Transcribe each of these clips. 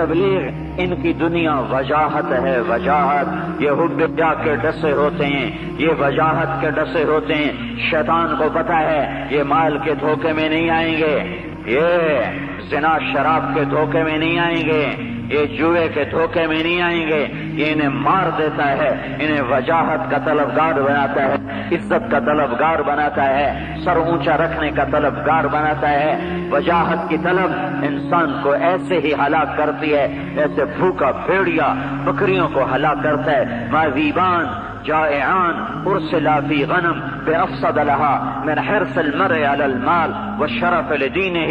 تبلیغ ان کی دنیا وجاہت ہے، وجاہت۔ یہ حب جا کے ڈسے ہوتے ہیں، یہ وجاہت کے ڈسے ہوتے ہیں۔ شیطان کو پتا ہے یہ مال کے دھوکے میں نہیں آئیں گے، یہ زنا شراب کے دھوکے میں نہیں آئیں گے، یہ جوئے کے دھوکے میں نہیں آئیں گے۔ یہ انہیں مار دیتا ہے، انہیں وجاہت کا طلبگار بناتا ہے، عزت کا طلبگار بناتا ہے، سر اونچا رکھنے کا طلبگار بناتا ہے۔ وجاہت کی طلب انسان کو ایسے ہی ہلاک کرتی ہے جیسے بھوکا بھیڑیا بکریوں کو ہلاک کرتا ہے۔ ماذیبان جائعان ارسلا فی غنم بافسد لها من حرص المرء علی المال والشرف لدینہ۔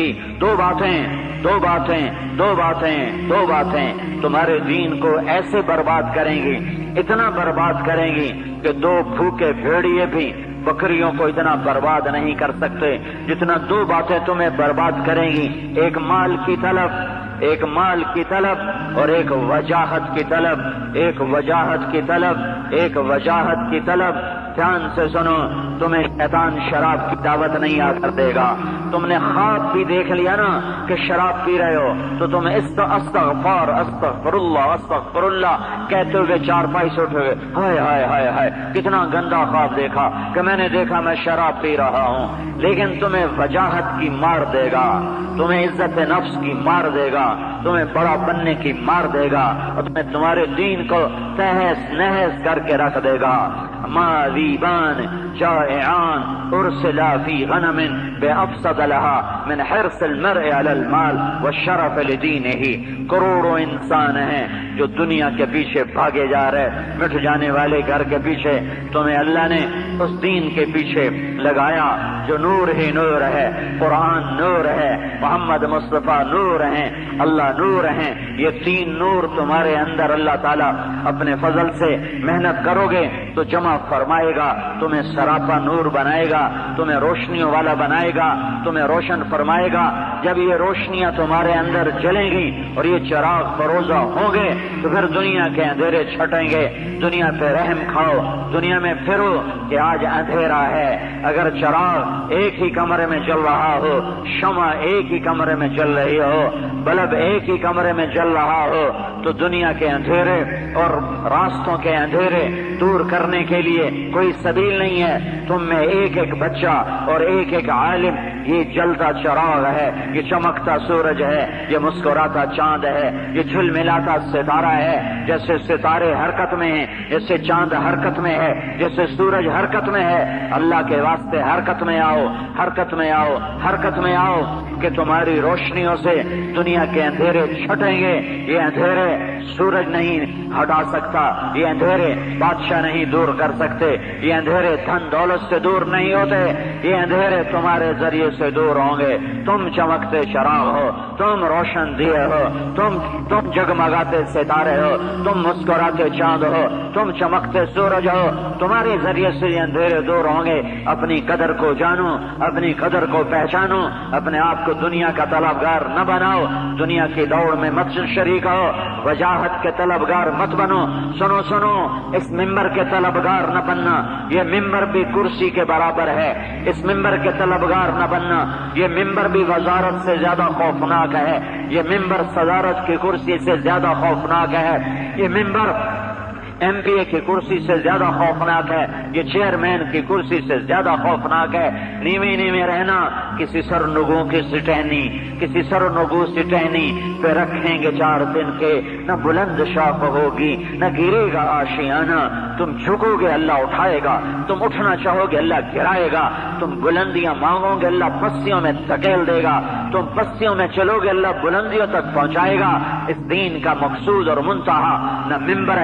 دو باتیں تمہارے دین کو ایسے برباد کریں گی، اتنا برباد کریں گی کہ دو بھوکے بھیڑیے بھی بکریوں کو اتنا برباد نہیں کر سکتے جتنا دو باتیں تمہیں برباد کریں گی۔ ایک مال کی طلب اور ایک وجاہت کی طلب، ایک وجاہت کی طلب۔ دھیان سے سنو، تمہیں شیطان شراب کی دعوت نہیں آ کر دے گا۔ تم نے خواب بھی دیکھ لیا نا کہ شراب پی رہے ہو تو تم استغفر اللہ کہتے ہوئے چارپائی سے اٹھو گے، ہائے ہائے ہائے ہائے کتنا گندا خواب دیکھا کہ میں نے دیکھا میں شراب پی رہا ہوں۔ لیکن تمہیں وجاہت کی مار دے گا، تمہیں عزت نفس کی مار دے گا، تمہیں بڑا بننے کی مار دے گا، اور تمہیں تمہارے دین کو تہس نہس کر کے رکھ دے گا۔ ماذیبان جائعان ارسلا فی غنم بافسد لها من حرص المرء علی المال والشرف لدینہ۔ کروڑوں انسان ہیں جو دنیا کے پیچھے بھاگے جا رہے، مٹ جانے والے گھر کے پیچھے۔ تمہیں اللہ نے اس دین کے پیچھے لگایا جو نور ہی نور ہے، قرآن نور ہے، محمد مصطفیٰ نور ہیں، اللہ نور ہیں۔ یہ تین نور تمہارے اندر اللہ تعالیٰ اپنے فضل سے محنت کرو گے تو جمع فرمائے گا، تمہیں سراپا نور بنائے گا، تمہیں روشنیوں والا بنائے گا، تمہیں روشن فرمائے گا۔ جب یہ روشنیاں تمہارے اندر جلیں گی اور یہ چراغ فروزہ ہوں گے تو پھر دنیا کے اندھیرے چھٹیں گے۔ دنیا پہ رحم کھاؤ، دنیا میں پھرو کہ آج اندھیرا ہے۔ اگر چراغ ایک ہی کمرے میں جل رہا ہو، شمع ایک ہی کمرے میں جل رہی ہو، بلب ایک ہی کمرے میں جل رہا ہو، تو دنیا کے اندھیرے اور راستوں کے اندھیرے دور کرنے کے لیے کوئی سبیل نہیں ہے۔ تم میں ایک ایک بچہ اور ایک ایک عالم یہ جلتا چراغ ہے، یہ چمکتا سورج ہے، یہ مسکراتا چاند ہے، یہ جھل ملاتا ستارہ ہے۔ جیسے ستارے حرکت میں ہیں، جیسے چاند حرکت میں ہے، جیسے سورج حرکت میں ہے، اللہ کے واسطے حرکت میں آؤ، حرکت میں آؤ، حرکت میں آؤ کہ تمہاری روشنیوں سے دنیا کے اندھیرے چھٹیں گے۔ یہ اندھیرے سورج نہیں ہٹا سکتا، یہ اندھیرے بادشاہ نہیں دور کر سکتے، یہ اندھیرے دھن دولت سے دور نہیں ہوتے، یہ اندھیرے تمہارے ذریعے سے دور ہوں گے۔ تم چمکتے چراغ ہو، تم روشن دیے ہو، تم جگمگاتے ستارے ہو، تم مسکراتے چاند ہو، تم چمکتے سورج ہو۔ تمہارے ذریعے سے یہ اندھیرے دور ہوں گے۔ اپنی قدر کو جانو، اپنی قدر کو پہچانو، اپنے آپ کو دنیا کا طلبگار نہ بناؤ، دنیا کی دوڑ میں مت شریک ہو، وجاہت کے طلبگار مت بنو۔ سنو اس ممبر کے طلبگار نہ بننا، یہ ممبر بھی کرسی کے برابر ہے۔ اس ممبر کے طلبگار نہ بننا، یہ ممبر بھی وزارت سے زیادہ خوفناک ہے، یہ ممبر صدارت کی کرسی سے زیادہ خوفناک ہے، یہ ممبر ایم پی اے کی کرسی سے زیادہ خوفناک ہے، یہ چیئرمین کی کرسی سے زیادہ خوفناک ہے۔ نیوے رہنا، کسی سرنگوں کی سٹہنی، کسی سرنگوں سٹہنی پہ رکھیں گے 4 دن کے، نہ بلند شاخ ہوگی نہ گرے گا آشیانہ۔ تم جھکو گے اللہ اٹھائے گا، تم اٹھنا چاہو گے اللہ گرائے گا، تم بلندیاں مانگو گے اللہ پستیوں میں دھکیل دے گا، تم پستیوں میں چلو گے اللہ بلندیوں تک پہنچائے گا۔ اس دین کا مقصود اور منتہا نہ ممبر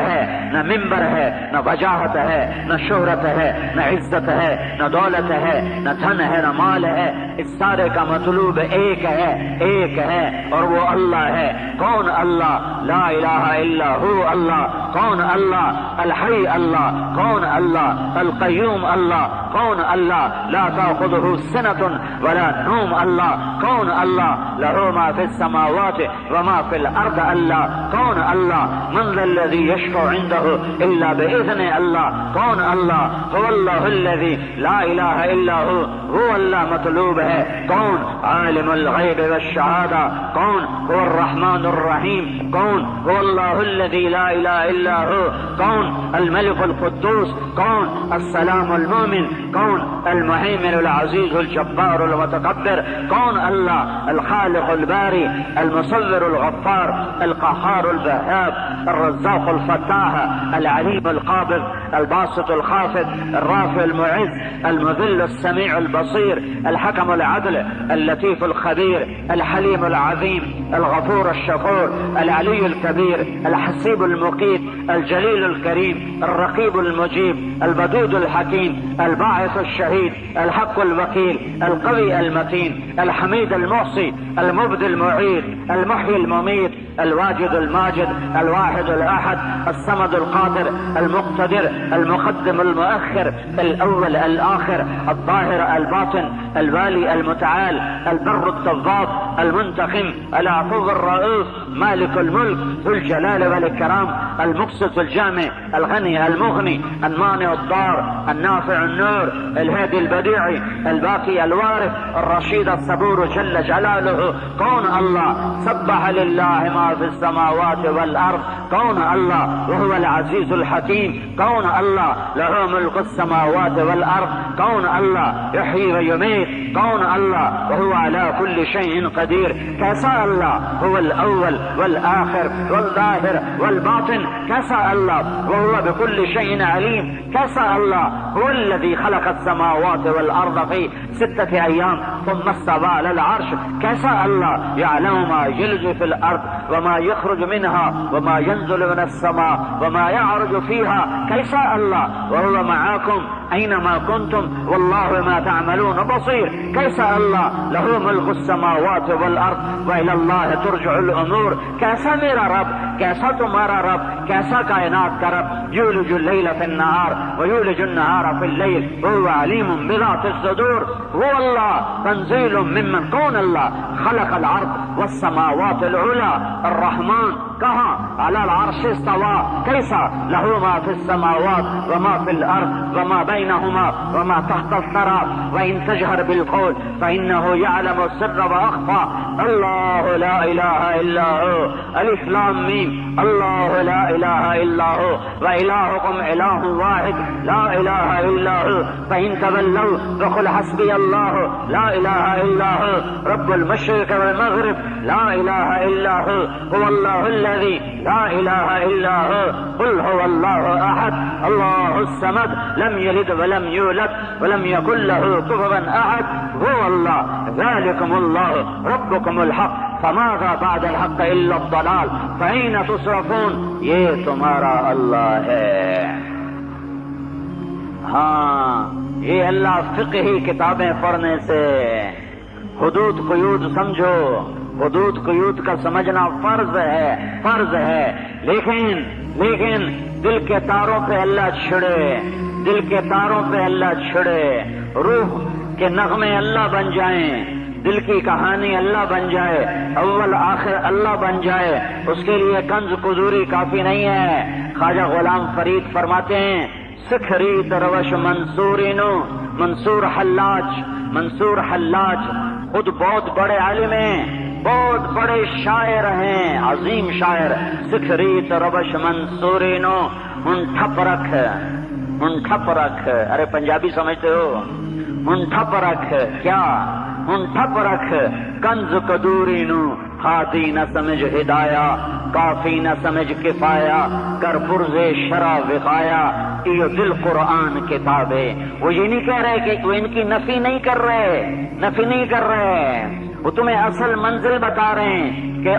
ہے، نہ وجاہت ہے، نہ شہرت ہے، نہ عزت ہے، نہ دولت ہے، نہ دھن ہے، نہ مال ہے۔ اس سارے کا مطلوب ایک ہے اور وہ اللہ ہے۔ کون اللہ؟ لا الہ الا ہو اللہ۔ کون اللہ؟ الحی اللہ۔ کون اللہ؟ القیوم اللہ۔ کون اللہ لا تأخذه سنة ولا نوم اللہ کون اللہ له ما في السماوات وما في الأرض اللہ کون اللہ من ذا الذي يشفع عنده إلا بإذن اللہ کون اللہ هو الله الذي لا إله إلا هو اللہ مطلوب ہے کون عالم الغیب والشہادہ کون هو الرحمن الرحیم کون هو الله الذي لا إله إلا هو کون الملك القدوس کون السلام المؤمن کون المهيمن العزيز الجبار المتكبر کون اللہ الخالق الباري المصور الغفار القهار الوهاب الرزاق الفتاح العليم القابض الباسط الخافض الرافع المعز المذل السميع البصير الحكم العدل اللطيف الخبير الحليم العظيم الغفور الشكور العلي الكبير الحسيب المقيت الجليل الكريم الرقيب المجيب الودود الحكيم الباعث الشهيد الحق الوكيل القوي المتين الحميد المحصي المبدي المعيد المحيي المميت الواجد الماجد الواحد الأحد الصمد القادر المقتدر المقدم المؤخر الأول الآخر الظاهر الباطن الوالي المتعال البر التواب المنتقم العفو الرؤوف مالك الملك ذو الجلال والإكرام المقسط الجامع الغني المغني المانع الضار النافع النور الهادي البديع الباقي الوارث الرشيد الصبور جل جلاله كون الله سبح لله ما في السماوات والأرض كون الله وهو العزيز الحكيم كون الله له ملك السماوات والأرض كون الله يحيي ويميت كون الله وهو على كل شيء قدير كسى الله هو الأول والآخر والظاهر والباطن كسى الله وهو بكل شيء عليم كسى الله هو الذي خلق السماوات والأرض في 6 أيام ثم استوى على العرش كسى الله يعلم ما يلج في الأرض وما يخرج منها وما ينزل من السماء وما يعرج فيها كسى الله وهو معاكم أينما كنتم والله ما تعملون بصير كسى الله له ملك السماوات والأرض وإلى الله ترجع الأمور كسى میرا رب کیسا تمہارا رب کیسا کائنات کا رب یولج اللیل فی النہار ویولج النہار فی اللیل وهو علیم بذات الصدور هو اللہ تنزیل ممن کون اللہ خلق الارض والسماوات العلا الرحمن کہاں علی العرش استوى کیسا له ما فی السماوات وما فی الارض وما بینهما وما تحت الثرى وإن تجهر بالقول فإنه يعلم السر وأخفى الله لا إله إلا هو ألف لام ميم الله لا إله إلا هو وإلهكم إله واحد لا إله إلا هو فإن تولوا فقل حسبي الله لا إله إلا هو رب المشرق والمغرب لا إله إلا هو هو الله الذي لا إله إلا هو قل هو الله أحد الله الصمد لم يلد ولم يولد ولم يكن له كفوا أحد هو الله ذلكم الله ربكم الحق فماذا بعد الحق إلا الضلال فأين تصرفون یہ تمہارا اللہ ہے. ہاں یہ اللہ فقہی کتابیں پڑھنے سے حدود قیود سمجھو حدود قیود کا سمجھنا فرض ہے لیکن دل کے تاروں پہ اللہ چھڑے دل کے تاروں پہ اللہ چھڑے روح کے نغمے اللہ بن جائیں دل کی کہانی اللہ بن جائے اول آخر اللہ بن جائے اس کے لیے کنز قدوری کافی نہیں ہے. خواجہ غلام فرید فرماتے ہیں سکھری دروش منصور حلاج خود بہت بڑے عالم ہیں بہت بڑے شاعر ہیں عظیم شاعر. سکھری دروش منصورینو ان ٹھپ رکھ ارے پنجابی سمجھتے ہو ان ٹھپ رکھ کیا ان ٹھپ رکھ کنز قدوری نو خاطی نہ سمجھ ہدایا کافی نہ سمجھ کفایا کر پرز شرع وقایا یہ دل قرآن کتابیں. وہ یہ نہیں کہہ رہے کہ وہ ان کی نفی نہیں کر رہے وہ تمہیں اصل منزل بتا رہے ہیں کہ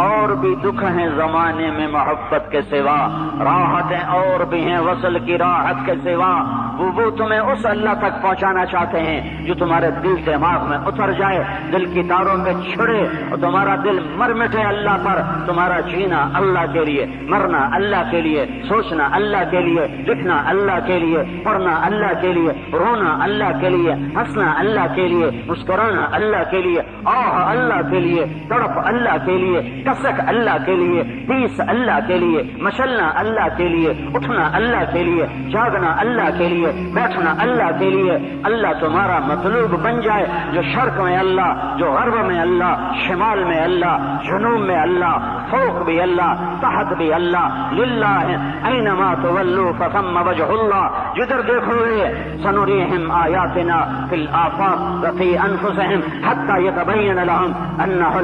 اور بھی دکھ ہیں زمانے میں محبت کے سوا راحتیں اور بھی ہیں وصل کی راحت کے سوا وہ تمہیں اس اللہ تک پہنچانا چاہتے ہیں جو تمہارے دل دماغ میں اتر جائے، دل کی تاروں پہ چھڑے اور تمہارا دل مر مٹے اللہ پر۔ تمہارا جینا اللہ کے لیے، مرنا اللہ کے لیے، سوچنا اللہ کے لیے، لکھنا اللہ کے لیے، پڑھنا اللہ کے لیے، رونا اللہ کے لیے، ہنسنا اللہ کے لیے، مسکرانا اللہ کے لیے، آہ اللہ کے لیے، تڑپ اللہ کے لیے، کسک اللہ کے لیے، پیس اللہ کے لیے، مچلنا اللہ کے لیے، اٹھنا اللہ کے لیے، جاگنا اللہ کے لیے، بیٹھنا اللہ کے لیے۔ اللہ تمہارا مطلوب بن جائے، جو شرق میں اللہ، جو غرب میں اللہ، شمال میں اللہ، جنوب میں اللہ، فوق بھی اللہ، تحت بھی اللہ، للہ اینما تولوا فثم وجہ اللہ۔ جدھر دیکھو گے سنریہم آیاتنا فی الآفاق وفی انفسہم حتی یتبین لہم انہ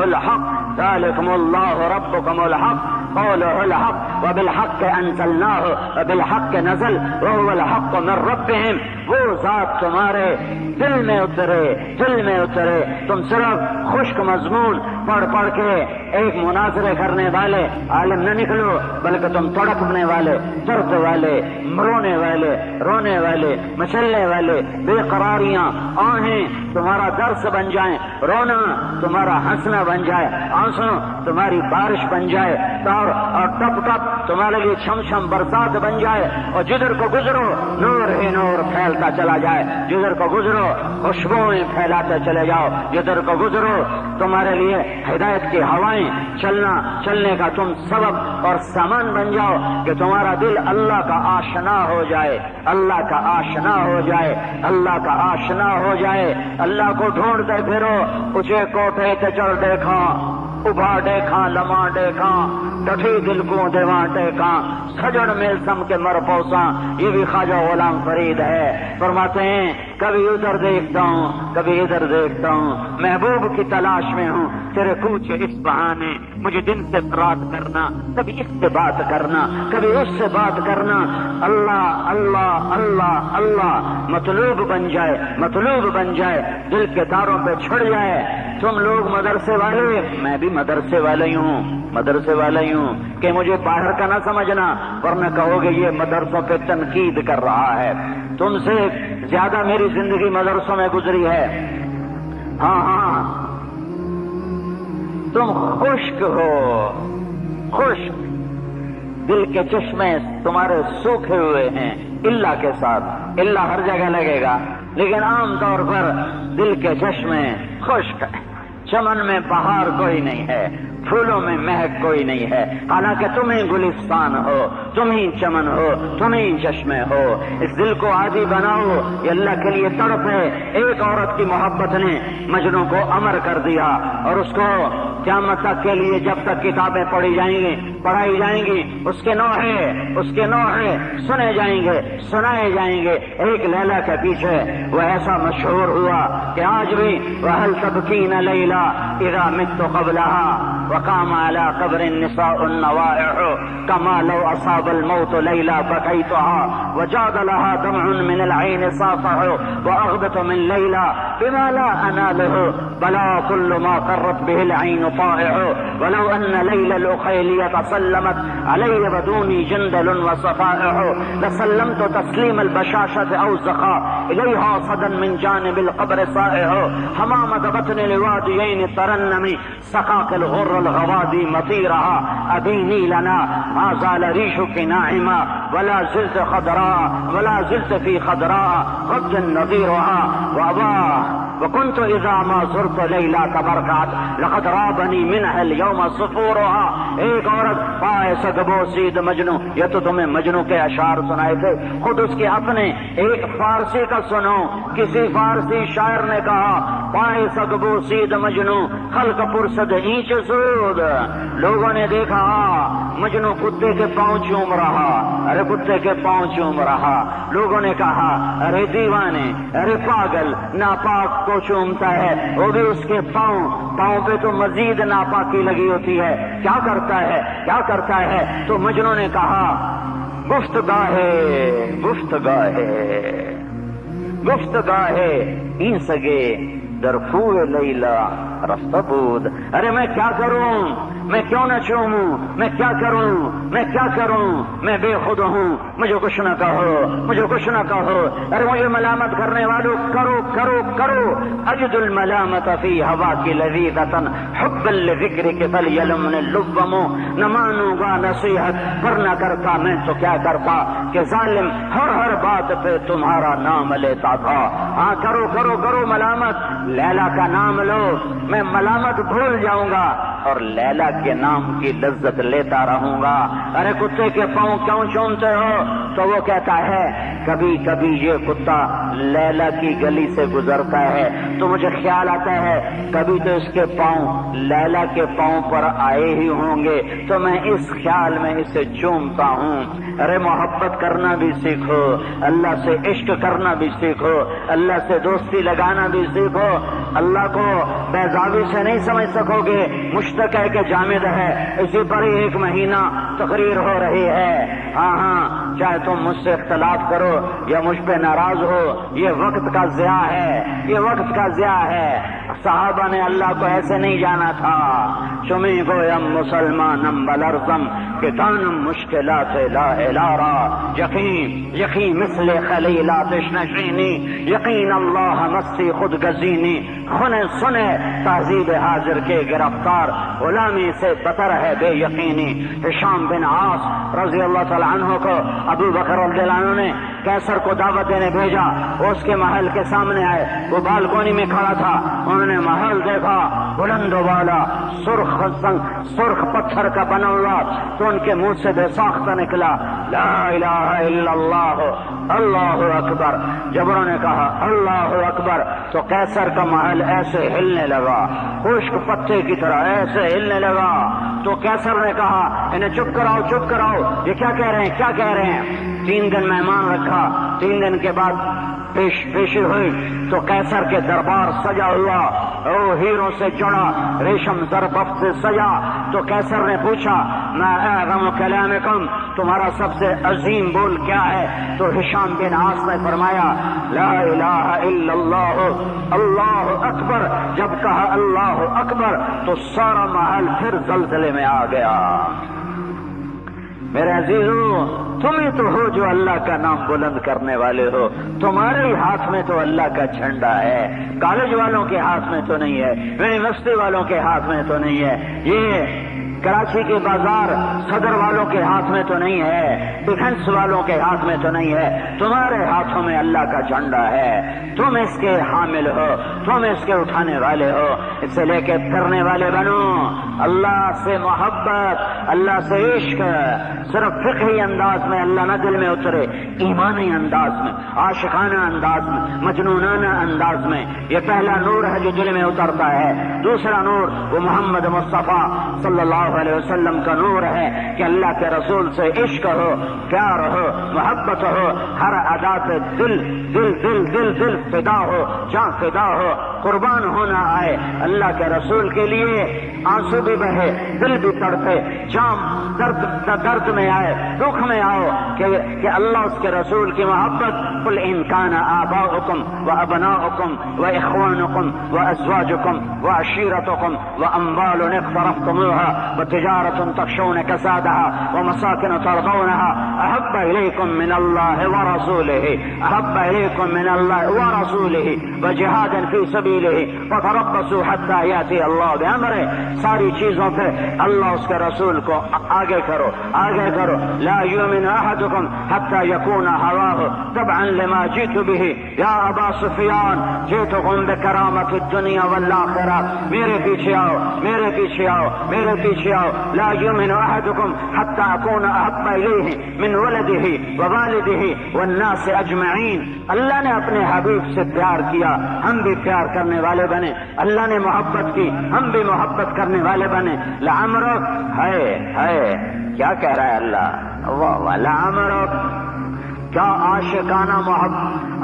الحق ذالکم اللہ ربکم الحق قوله الحق وبالحق انزلناه وبالحق نزل وهو الحق من ربهم۔ وہ ذات تمہارے دل میں اترے، تم صرف خشک مضمون پڑھ پڑھ کے ایک مناظرے کرنے والے عالم نہ نکلو، بلکہ تم تڑپنے والے، درد والے، مرونے والے، رونے والے، مچلنے والے، بے قراریاں آہیں تمہارا درس بن جائیں، رونا تمہارا ہنسنا بن جائے، آنسو تمہاری بارش بن جائے، اور ٹپ ٹپ تمہارے لیے چھم چھم برسات بن جائے، اور جدھر کو گزرو نور ہی نور پھیلتا چلا جائے، جدھر کو گزرو خوشبوئیں پھیلاتے چلے جاؤ، جدھر کو گزرو تمہارے لیے ہدایت کی ہوائیں چلنے کا تم سبب اور سامان بن جاؤ، کہ تمہارا دل اللہ کا آشنا ہو جائے، اللہ کا آشنا ہو جائے، اللہ کا آشنا ہو جائے۔ اللہ کو ڈھونڈتے پھرو، اونچے کوٹھے تے چڑھ دیکھا، ابھا دیکھا، لما دیکھا، ڈٹھی دل کو دیواں ٹیکا، سجڑ مل سم کے مر پوسا۔ یہ بھی خواجہ غلام فرید ہے، فرماتے ہیں کبھی ادھر دیکھتا ہوں کبھی ادھر دیکھتا ہوں، محبوب کی تلاش میں ہوں، تیرے کوچے اس بہانے مجھے دن سے رات کرنا، کبھی اس سے بات کرنا کبھی اس سے بات کرنا۔ اللہ اللہ اللہ اللہ مطلوب بن جائے، دل کے تاروں پہ چھڑ جائے۔ تم لوگ مدرسے والے، میں بھی مدرسے والا ہی ہوں، کہ مجھے باہر کا نہ سمجھنا، ورنہ کہو گے یہ مدرسوں پہ تنقید کر رہا ہے۔ تم سے زیادہ میری زندگی مدرسوں میں گزری ہے۔ ہاں تم خشک ہو، خشک، دل کے چشمے تمہارے سوکھے ہوئے ہیں، اللہ کے ساتھ، اللہ ہر جگہ لگے گا، لیکن عام طور پر دل کے چشمے خشک ہیں۔ چمن میں بہار کوئی نہیں ہے، پھولوں میں مہک کوئی نہیں ہے، حالانکہ تم ہی گلستان ہو، تم ہی چمن ہو، تم ہی چشمے ہو۔ اس دل کو عادی بناؤ، یہ اللہ کے لیے تڑپ ہے۔ ایک عورت کی محبت نے مجنوں کو امر کر دیا، اور اس کو قیامت تک کے لیے جب تک کتابیں پڑھائی جائیں گی اس کے نوحے سنے جائیں گے، سنائے جائیں گے۔ ایک لیلا کے پیچھے وہ ایسا مشہور ہوا کہ آج بھی وَهَلْ تَبْكِينَ لَيْلَا إِذَا مِتُّ قَبْلَهَا وقام على قبر النساء النوائح كما لو أصاب الموت ليلى بكيتها وجاد لها دمع من العين صافح وأغبط من ليلى بما لا أناله بلا كل ما قرت به العين طائع ولو أن ليلى الأخيلية سلمت علي بدوني جندل وصفائح لسلمت تسليم البشاشة أو زخاء إليها صدا من جانب القبر صائح حمامة بطن الواديين ترنمي سقاك الغر الغوادي مطيرها أبيني لنا ما زال ريشك ناعما ولا زلت في خضراء غد نظيرها وأباه وكنت إذا ما زرت ليلى تبركت لقد رابني منها اليوم صفورها۔ ایک عورت پائے سگبوسید مجنو، یہ تو تمہیں مجنو کے اشعار سنائے تھے، خود اس کے اپنے ایک فارسی کا سنو۔ کسی فارسی شاعر نے کہا پائے سگبوسید مجنو خلق پرسد اینچ سود۔ لوگوں نے دیکھا مجنو کتے کے پاؤں چوم رہا، ارے کتے کے پاؤں چوم رہا۔ لوگوں نے کہا ارے دیوانے، ارے پاگل، ناپاک کو چومتا ہے، وہ بھی اس کے پاؤں پہ تو مزید ناپاکی لگی ہوتی ہے، کیا کرتا ہے؟ تو مجنو نے کہا گفتگاہ این سگے در کوہ لیلا رفتہ بود. ارے میں کیا کروں، میں کیوں نہ چوموں، میں کیا کروں، میں کیا کروں، میں بے خود ہوں، مجھے کچھ نہ کہو، مجھے کچھ نہ کہو. ارے مجھے ملامت کرنے والوں کرو کرو کرو. اجد الملامت فی ہوا کی لذیذتن حب الذکر کے فلیلمن اللبم. نہ مانوں گا نصیحت ورنہ کرتا میں تو کیا کرتا کہ ظالم ہر بات پہ تمہارا نام لیتا تھا. ہاں کرو کرو کرو ملامت، لیلا کا نام لو، میں ملامت بھول جاؤں گا اور لیلا کے نام کی لذت لیتا رہوں گا. ارے کتے کے پاؤں کیوں چومتے ہو؟ تو وہ کہتا ہے کبھی کبھی یہ کتا لیلا کی گلی سے گزرتا ہے تو مجھے خیال آتا ہے کبھی تو اس کے پاؤں لیلا کے پاؤں پر آئے ہی ہوں گے تو میں اس خیال میں اسے چومتا ہوں. ارے محبت کرنا بھی سیکھو، اللہ سے عشق کرنا بھی سیکھو، اللہ سے دوستی لگانا بھی سیکھو. اللہ کو بیضاوی سے نہیں سمجھ سکو گے، مشتق ہے کہ جامد ہے. اسی پر ہی 1 مہینہ تقریر ہو رہی ہے. ہاں چاہے تم مجھ سے اختلاف کرو یا مجھ پہ ناراض ہو، یہ وقت کا ضیاع ہے، یہ وقت کا ضیاع ہے. صحابہ نے اللہ کو ایسے نہیں جانا تھا. چمی گویم مسلمانم بلرزم کہ دانم مشکلات لا الارا. یقین مثل خلیلات نشینی، یقین اللہ مسی خود گزینی. سنے تہذیب حاضر کے گرفتار، غلامی سے بتر ہے بے یقینی. ہشام بن عاص رضی اللہ تعالیٰ عنہ کو ابو بکر رضی اللہ عنہ نے کیسر کو دعوت دینے بھیجا. وہ اس کے محل کے سامنے آئے، وہ بالکونی میں کھڑا تھا. انہوں نے محل دیکھا بلند والا، سرخ پتھر کا بنا ہوا، تو ان کے منہ سے بے ساختہ نکلا لا الہ الا اللہ، اللہ اکبر. جب انہوں نے کہا اللہ اکبر تو کیسر کا محل ایسے ہلنے لگا، خشک پتے کی طرح ایسے ہلنے لگا. تو کیسر نے کہا انہیں چپ کراؤ چپ کراؤ، یہ کیا کہہ رہے ہیں کیا کہہ رہے ہیں. 3 دن مہمان رکھا. 3 دن کے بعد پیشی ہوئی تو کیسر کے دربار سجا ہوا، وہ ہیروں سے جڑا، ریشم زربفت سے سجا. تو کیسر نے پوچھا ما اعظم کلامکم، تمہارا سب سے عظیم بول کیا ہے؟ تو ہشام بن عاص نے فرمایا لا الہ الا اللہ، اللہ اکبر. جب کہا اللہ اکبر تو سارا محل پھر زلزلے میں آ گیا. میرے عزیزو، تم ہی تو ہو جو اللہ کا نام بلند کرنے والے ہو. تمہارے ہی ہاتھ میں تو اللہ کا جھنڈا ہے، کالج والوں کے ہاتھ میں تو نہیں ہے، یونیورسٹی والوں کے ہاتھ میں تو نہیں ہے، یہ کراچی کے بازار صدر والوں کے ہاتھ میں تو نہیں ہے، ڈیفنس والوں کے ہاتھ میں تو نہیں ہے. تمہارے ہاتھوں میں اللہ کا جھنڈا ہے. تم اس کے حامل ہو، تم اس کے اٹھانے والے ہو. اسے لے کے پھرنے والے بنو. اللہ سے محبت، اللہ سے عشق صرف فقہی انداز میں اللہ نہ دل میں اترے، ایمانی انداز میں، عاشقانہ انداز میں، مجنونانہ انداز میں. یہ پہلا نور ہے جو دل میں اترتا ہے. دوسرا نور وہ محمد مصطفیٰ صلی اللہ علیہ وسلم کا نور ہے کہ اللہ کے رسول سے عشق ہو، پیار ہو، محبت ہو، ہر ادا پہ دل دل دل دل دل فدا ہو، جان فدا ہو، قربان ہونا آئے اللہ کے رسول کے لیے. آنسو بھی بہے، دل بھی تڑپے، جام درد میں آئے، دکھ میں آؤ کہ اللہ اس کے رسول کی محبت. قل ان کان آباؤکم وابناؤکم واخوانکم وازواجکم وعشیرتکم واموال اقترفتموها وتجارة تخشون كسادها ومساكن ترضونها احب اليكم من الله ورسوله، احب اليكم من الله ورسوله وجهاد في سبيله فتربصوا حتى ياتي الله بامره. ساری چیزوں پہ اللہ اس کے رسول کو آگے کرو، آگے کرو. لا یؤمن احدکم حتى يكون هواه تبعا لما جئت به. یا ابا سفیان جئتکم بکرامة الدنیا والآخرہ. میرے پیچھے آؤ، میرے پیچھے آؤ، میرے پیچھے آؤ. لا یؤمن احدکم حتى اكون احب الیہ من ولده ووالده والناس اجمعین. اللہ نے اپنے حبیب سے پیار کیا، ہم بھی پیار کرنے والے بنے. اللہ نے محبت کی، ہم بھی محبت کرنے والے بنے. لعمرک ہے کیا کہہ رہا ہے اللہ؟ لعمرک، کیا عاشقانہ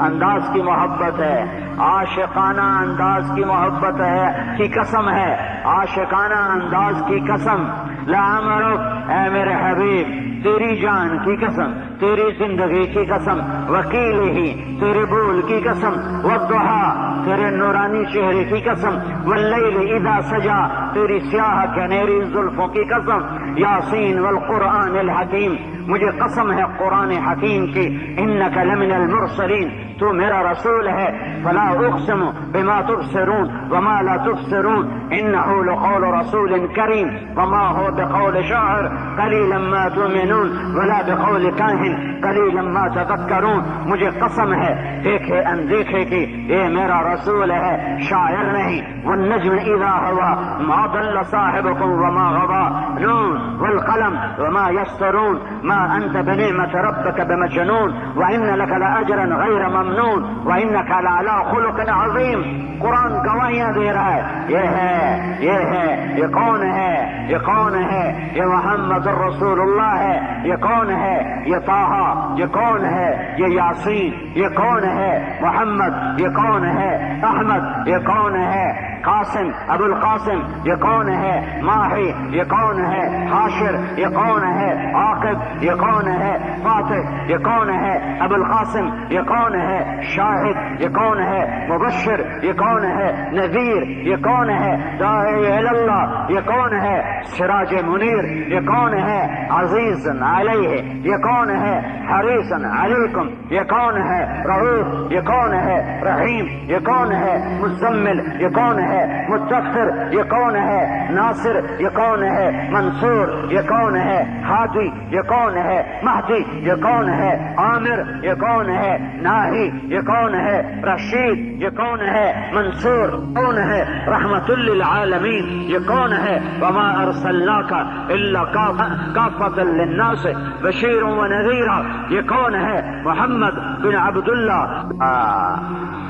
انداز کی محبت ہے، عاشقانہ انداز کی محبت ہے کی قسم ہے، عاشقانہ انداز کی قسم. لعمرک، اے میرے حبیب، تیری جان کی قسم، تیری زندگی کی قسم، وکیل ہی تیرے بول کی قسم، والضحیٰ تیرے نورانی چہرے کی قسم، واللیل اذا سجا، تیری سیاہ گہری زلفوں کی قسم، یاسین والقرآن الحکیم، مجھے قسم ہے قرآن حکیم کی، انک لمن المرسلین، تو میرا رسول ہے، فلا اقسم بما تبصرون وما لا تبصرون انه لقول رسول کریم وما هو بقول شاعر قلیلا ما تؤمنون ولا بقول کاہن قلیلا ما تذکرون، مجھے قسم ہے دیکھے اندیکھے کی یہ میرا رسول ہے، شاعر نہیں، والنجم اذا ہوا ما ضل صاحبكم وما غوى نون والقلم وما يسطرون ما انت بنعمة ربك بمجنون وان لك لاجرا غير ممنون وانك لعلى خلق عظیم۔ قرآن گواہیاں دے رہا ہے، یہ ہے، یہ ہے، یہ کون ہے، یہ کون ہے، یہ محمد الرسول اللہ ہے، یہ کون ہے، یہ طٰہٰ، یہ کون ہے، یہ یاسین، یہ کون ہے، محمد، یہ کون ہے، احمد، یہ کون ہے، قاسم، ابو القاسم، یہ کون ہے، ماہی، یہ کون ہے، حاشر، یہ کون ہے، عاقب، یہ کون ہے، فاتح، یہ کون ہے، ابو القاسم، یہ کون ہے، شاہد، یہ کون ہے، مبشر، یہ کون ہے، نذیر، یہ کون ہے، داعی الی اللہ، یہ کون ہے، سراج منیر، یہ کون ہے، عزیز علیہ، یہ کون ہے، حریص علیکم، یہ کون ہے، رؤوف، یہ کون ہے، رحیم، یہ کون ہے، مزمل، یہ کون ہے، مدثر، یہ کون ہے، ناصر، یہ کون ہے، منصور، یہ کون ہے، ہادی، یہ کون ہے، مہدی، یہ کون ہے، عامر، یہ کون ہے، ناہی، یہ کون ہے، رشید، یہ کون ہے، منصور، کون ہے، رحمت للعالمین، یہ کون ہے، وما ارسلناک الا کافۃ للناس بشیر و نذیرا، یہ کون ہے، محمد بن عبداللہ،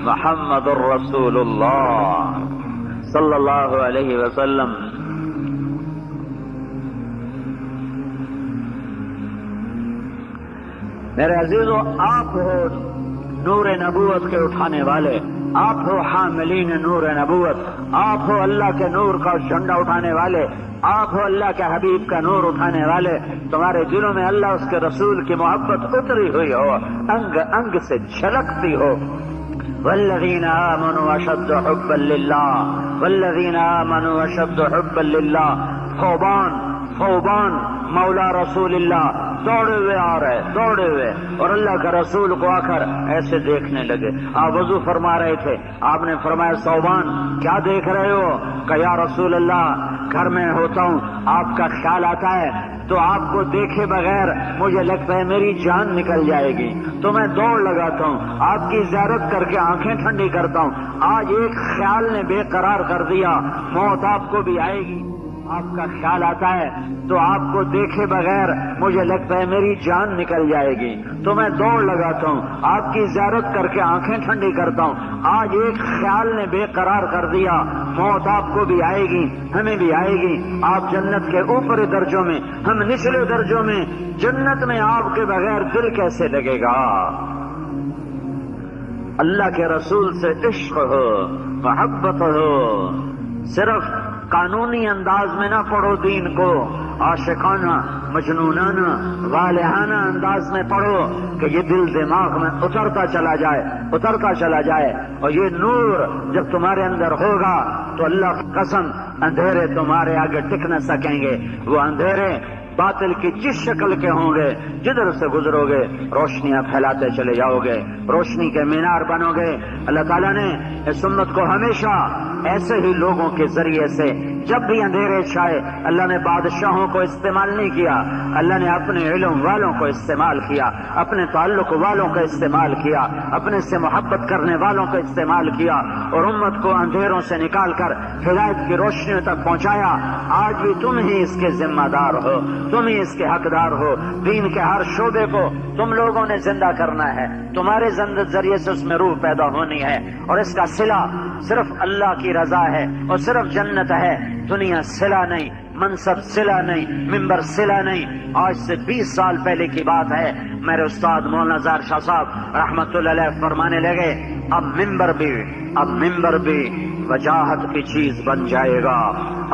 محمد الرسول اللہ صلی اللہ علیہ وسلم۔ میرے عزیزو، آپ ہو نور نبوت کے اٹھانے والے، آپ ہو حاملین نور نبوت، آپ ہو اللہ کے نور کا جھنڈا اٹھانے والے، آپ ہو اللہ کے حبیب کا نور اٹھانے والے، تمہارے دلوں میں اللہ اس کے رسول کی محبت اتری ہوئی ہو، انگ انگ سے جھلکتی ہو۔ والذین آمنوا اشد حبا للہ، والذین آمنوا اشد حبا للہ، فوبان مولا رسول اللہ دوڑے ہوئے آ رہے، دوڑے ہوئے، اور اللہ کا رسول کو آ کر ایسے دیکھنے لگے۔ آپ وضو فرما رہے تھے، آپ نے فرمایا صوبان کیا دیکھ رہے ہو؟ کہ یا رسول اللہ گھر میں ہوتا ہوں، آپ کا خیال آتا ہے تو آپ کو دیکھے بغیر مجھے لگتا ہے میری جان نکل جائے گی، تو میں دوڑ لگاتا ہوں، آپ کی زیارت کر کے آنکھیں ٹھنڈی کرتا ہوں۔ آج ایک خیال نے بے قرار کر دیا، موت آپ کو بھی آئے گی، آپ کا خیال آتا ہے تو آپ کو دیکھے بغیر مجھے لگتا ہے میری جان نکل جائے گی، تو میں دوڑ لگاتا ہوں، آپ کی زیارت کر کے آنکھیں ٹھنڈی کرتا ہوں۔ آج ایک خیال نے بے قرار کر دیا، موت آپ کو بھی آئے گی، ہمیں بھی آئے گی۔ آپ جنت کے اوپری درجوں میں، ہم نچلے درجوں میں، جنت میں آپ کے بغیر دل کیسے لگے گا؟ اللہ کے رسول سے عشق ہو، محبت ہو، صرف قانونی انداز میں نہ پڑھو دین کو، عاشقانہ، مجنونانہ، والہانہ انداز میں پڑھو کہ یہ دل دماغ میں اترتا چلا جائے، اترتا چلا جائے، اور یہ نور جب تمہارے اندر ہوگا تو اللہ کی قسم اندھیرے تمہارے آگے ٹک نہ سکیں گے۔ وہ اندھیرے باطل کی جس شکل کے ہوں گے، جدھر سے گزرو گے روشنیاں پھیلاتے چلے جاؤ گے، روشنی کے مینار بنو گے۔ اللہ تعالیٰ نے اس امت کو ہمیشہ ایسے ہی لوگوں کے ذریعے سے، جب بھی اندھیرے چھائے، اللہ نے بادشاہوں کو استعمال نہیں کیا، اللہ نے اپنے علم والوں کو استعمال کیا، اپنے تعلق والوں کا استعمال کیا، اپنے سے محبت کرنے والوں کا استعمال کیا، اور امت کو اندھیروں سے نکال کر ہدایت کی روشنیوں تک پہنچایا۔ آج بھی تم ہی اس کے ذمہ دار ہو، تم ہی اس کے حقدار ہو۔ دین کے ہر شعبے کو تم لوگوں نے زندہ کرنا ہے، تمہارے ذریعے سے اس میں روح پیدا ہونی ہے، اور اس کا صلہ صرف اللہ کی رضا ہے اور صرف جنت ہے، دنیا صلہ نہیں، منصب صلہ نہیں، ممبر صلہ نہیں۔ آج سے 20 سال پہلے کی بات ہے، میرے استاد مولانا ظاہر شاہ صاحب رحمت اللہ علیہ فرمانے لگے، اب ممبر بھی وجاہت کی چیز بن جائے گا،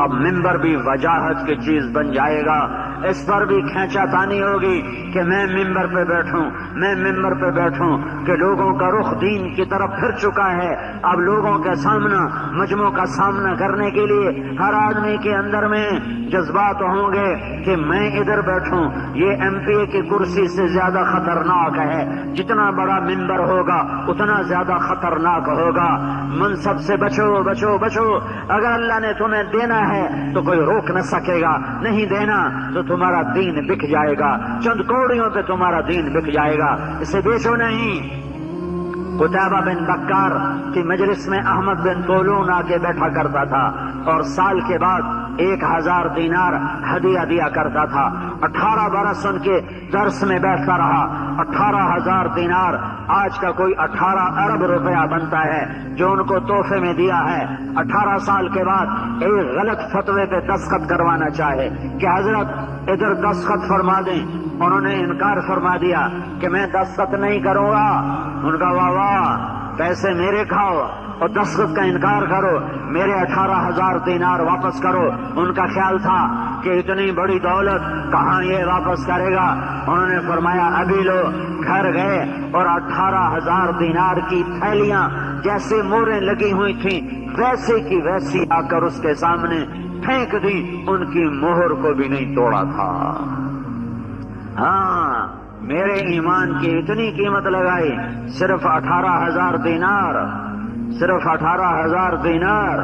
اب ممبر بھی وجاہت کی چیز بن جائے گا۔ اس پر بھی کھینچا تانی ہوگی کہ میں ممبر پہ بیٹھوں، میں ممبر پہ بیٹھوں، کہ لوگوں کا رخ دین کی طرف پھر چکا ہے۔ اب لوگوں کے سامنا، مجموع کا سامنا کرنے کے لیے ہر آدمی کے اندر میں جذبات ہوں گے کہ میں ادھر بیٹھوں۔ یہ ایم پی اے کی کرسی سے زیادہ خطرناک ہے، جتنا بڑا ممبر ہوگا اتنا زیادہ خطرناک ہوگا۔ منصب سے بچو بچو بچو، اگر اللہ نے تمہیں دینا ہے تو کوئی روک نہ سکے گا، نہیں دینا تو تمہارا دین بک جائے گا، چند کوڑیوں پہ تمہارا دین بک جائے گا، اسے بیچو نہیں۔ قتیبہ بن بکار کی مجلس میں احمد بن طولون آ کے بیٹھا کرتا تھا اور سال کے بعد 1000 دینار ہدیہ دیا کرتا تھا۔ 18 برس ان کے درس میں بیٹھتا رہا۔ 18,000 دینار آج کا کوئی 18 ارب روپیہ بنتا ہے جو ان کو تحفے میں دیا ہے۔ 18 سال کے بعد ایک غلط فتوے پہ دستخط کروانا چاہے کہ حضرت ادھر دستخط فرما دیں، انہوں نے انکار فرما دیا کہ میں دستخط نہیں کروں گا۔ ان کا واہ واہ، پیسے میرے کھاؤ اور دستخط کا انکار کرو، میرے 18,000 دینار واپس کرو۔ ان کا خیال تھا کہ اتنی بڑی دولت کہاں یہ واپس کرے گا۔ انہوں نے فرمایا ابھی لو، گھر گئے اور 18,000 دینار کی تھیلیاں جیسے موریں لگی ہوئی تھیں ویسے کی ویسی آ کر اس کے سامنے پھینک دی، ان کی مہر کو بھی نہیں توڑا تھا۔ ہاں، میرے ایمان کی اتنی قیمت لگائی، صرف 18,000 دینار، صرف 18,000 دینار۔